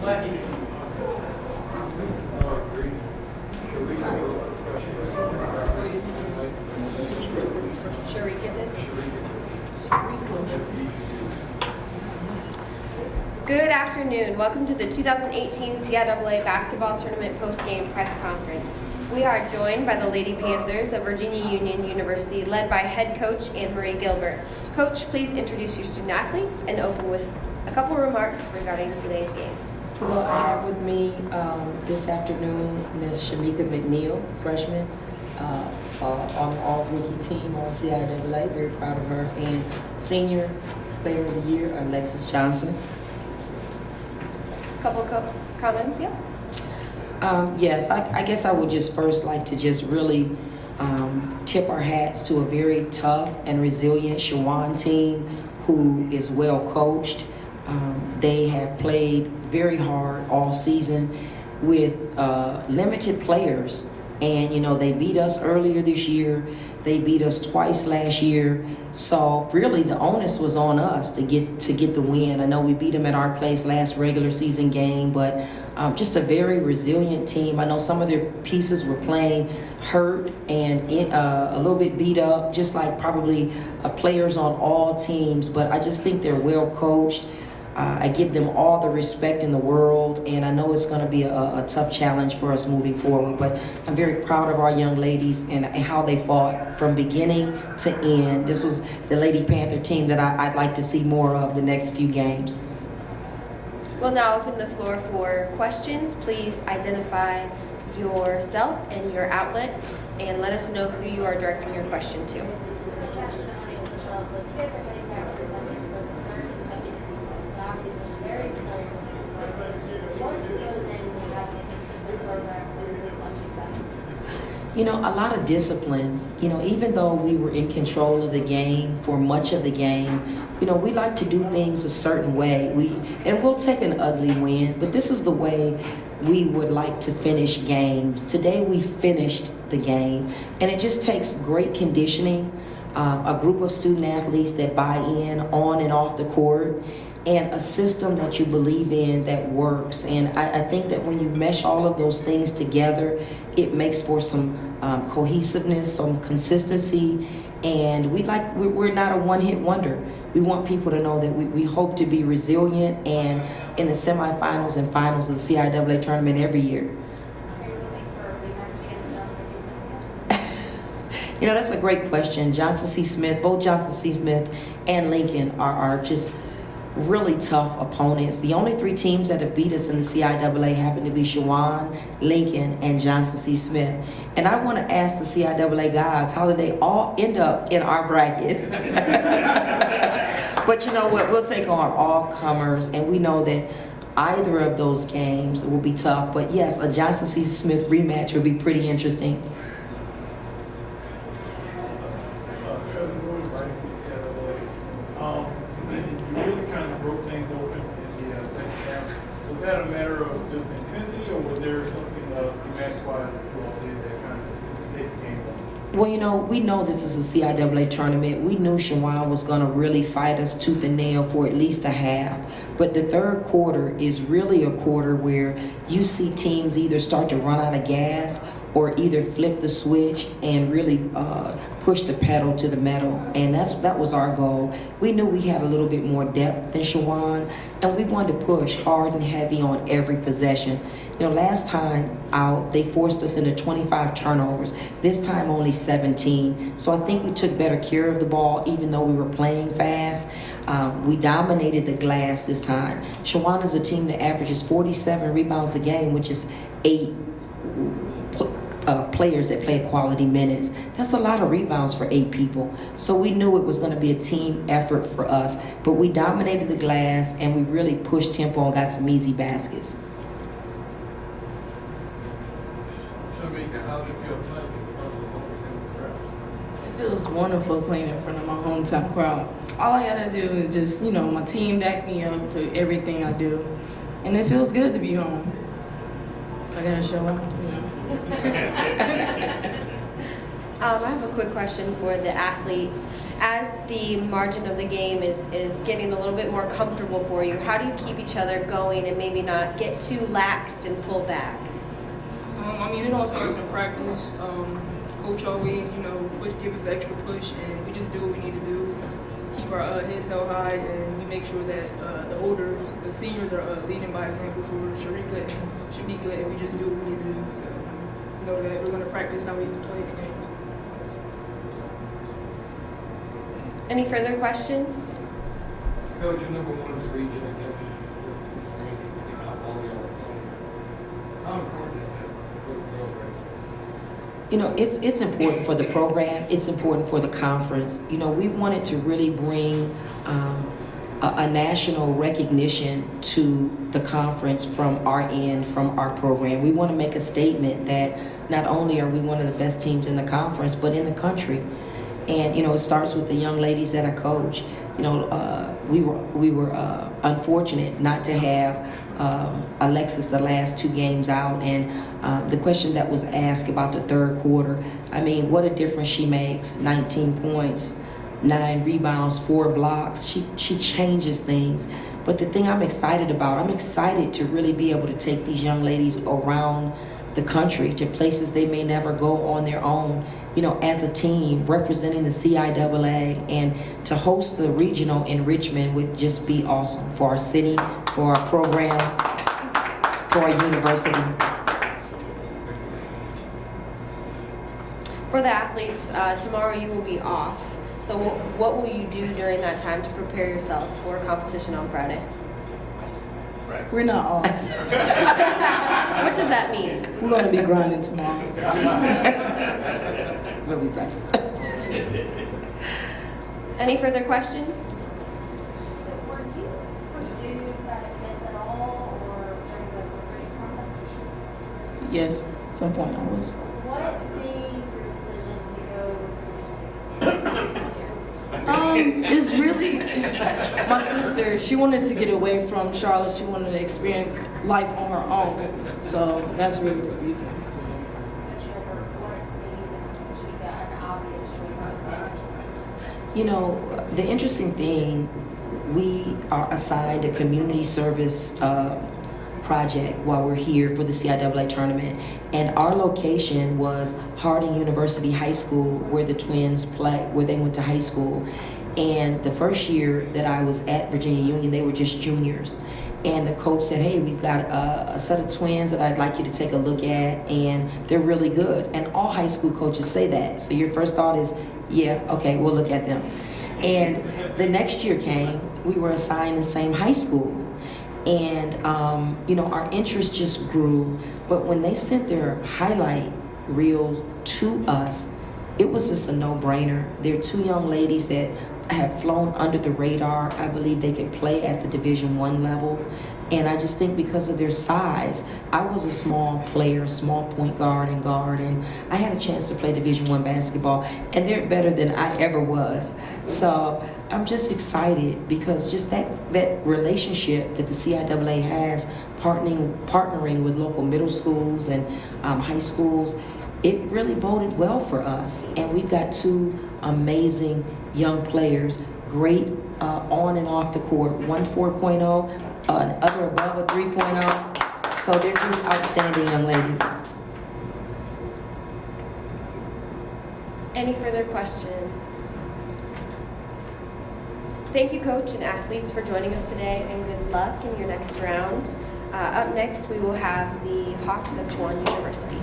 Good afternoon. Welcome to the 2018 CIAA Basketball Tournament Postgame Press Conference. We are joined by the Lady Panthers of Virginia Union University, led by head coach Anne-Marie Gilbert. Coach, please introduce your student athletes and open with a couple remarks regarding today's game. Well, I have with me this afternoon Ms. Shamika McNeil, freshman, on the all-rookie team on CIAA. Very proud of her. And senior player of the year, Alexis Johnson. Couple comments, yeah? Yes, I guess I would just first like to just really tip our hats to a very tough and resilient Shawan team who is well coached. They have played very hard all season with limited players. And, you know, they beat us earlier this year. They beat us twice last year. So really the onus was on us to get the win. I know we beat them at our place last regular season game, but just a very resilient team. I know some of their pieces were playing hurt and a little bit beat up, just like probably players on all teams. But I just think they're well coached. I give them all the respect in the world, and I know it's going to be a tough challenge for us moving forward, but I'm very proud of our young ladies and how they fought from beginning to end. This was the Lady Panther team that I'd like to see more of the next few games. We'll now open the floor for questions. Please identify yourself and your outlet, and let us know who you are directing your question to. You know, a lot of discipline. You know, even though we were in control of the game for much of the game, you know, we like to do things a certain way. We'll take an ugly win, but this is the way we would like to finish games. Today we finished the game, and it just takes great conditioning, a group of student athletes that buy in on and off the court, and a system that you believe in that works. And I think that when you mesh all of those things together, it makes for some cohesiveness, some consistency, and we're not a one-hit wonder. We want people to know that we hope to be resilient and in the semifinals and finals of the CIAA tournament every year. You know, that's a great question. Johnson C. Smith, both Johnson C. Smith and Lincoln are just really tough opponents. The only three teams that have beat us in the CIAA happen to be Shawan, Lincoln, and Johnson C. Smith. And I want to ask the CIAA guys, how did they all end up in our bracket? But you know what? We'll take on all comers, and we know that either of those games will be tough. But yes, a Johnson C. Smith rematch would be pretty interesting. Was that a matter of just intensity, or was there something schematic-wise that you all did that kind of take the game on? Well, you know, we know this is a CIAA tournament. We knew Shawan was going to really fight us tooth and nail for at least a half. But the third quarter is really a quarter where you see teams either start to run out of gas or either flip the switch and really push the pedal to the metal. And that was our goal. We knew we had a little bit more depth than Shawan, and we wanted to push hard and heavy on every possession. You know, last time out, they forced us into 25 turnovers. This time only 17. So I think we took better care of the ball, even though we were playing fast. We dominated the glass this time. Shawan is a team that averages 47 rebounds a game, which is 8 players that play quality minutes. That's a lot of rebounds for 8 people. So we knew it was going to be a team effort for us, but we dominated the glass and we really pushed tempo and got some easy baskets. Shamika, how did it feel playing in front of the hometown crowd? It feels wonderful playing in front of my hometown crowd. All I gotta do is just, you know, my team back me up for everything I do. And it feels good to be home. So I gotta show up, you know. I have a quick question for the athletes. As the margin of the game is getting a little bit more comfortable for you, how do you keep each other going and maybe not get too laxed and pull back? I mean, it all starts in practice. Coach always, give us the extra push, and we just do what we need to do. Keep our heads held high, and we make sure that the seniors are leading by example for Sharika and Shamika, and we just do what we need to do to know that we're going to practice how we play the games. Any further questions? Coach, you're number one in the region again. How important is that for the program? You know, it's important for the program. It's important for the conference. You know, we wanted to really bring a national recognition to the conference from our end, from our program. We want to make a statement that not only are we one of the best teams in the conference, but in the country. And, it starts with the young ladies that I coach. We were unfortunate not to have Alexis the last 2 games out, and the question that was asked about the third quarter, I mean, what a difference she makes. 19 points, 9 rebounds, 4 blocks. She changes things. But the thing I'm excited about, I'm excited to really be able to take these young ladies around the country to places they may never go on their own, as a team representing the CIAA, and to host the regional in Richmond would just be awesome for our city, for our program, for our university. For the athletes, tomorrow you will be off. So what will you do during that time to prepare yourself for competition on Friday? We're not off. What does that mean? We're going to be grinding tomorrow. We'll be practicing. Any further questions? Were you pursued by Smith at all, or during the recruiting process? Yes, at some point I was. What made your decision to go to It's really my sister. She wanted to get away from Charlotte. She wanted to experience life on her own. So that's really the reason. whichever, what made you got an obvious choice with The interesting thing, we are assigned a community service project while we're here for the CIAA tournament, and our location was Harding University High School, where the twins where they went to high school. And the first year that I was at Virginia Union, they were just juniors, and the coach said, hey, we've got a set of twins that I'd like you to take a look at, and they're really good. And all high school coaches say that, so your first thought is, yeah, okay, we'll look at them. And the next year came, we were assigned the same high school. And, our interest just grew. But when they sent their highlight reel to us, it was just a no-brainer. They're 2 young ladies that have flown under the radar. I believe they could play at the Division I level. And I just think because of their size, I was a small player, small point guard, and I had a chance to play Division I basketball, and they're better than I ever was. So I'm just excited because just that relationship that the CIAA has, partnering with local middle schools and high schools, it really boded well for us. And we've got 2 amazing young players, great on and off the court, one 4.0, other above a 3.0. So they're just outstanding young ladies. Any further questions? Thank you, coach and athletes, for joining us today, and good luck in your next round. Up next, we will have the Hawks of Chuan University.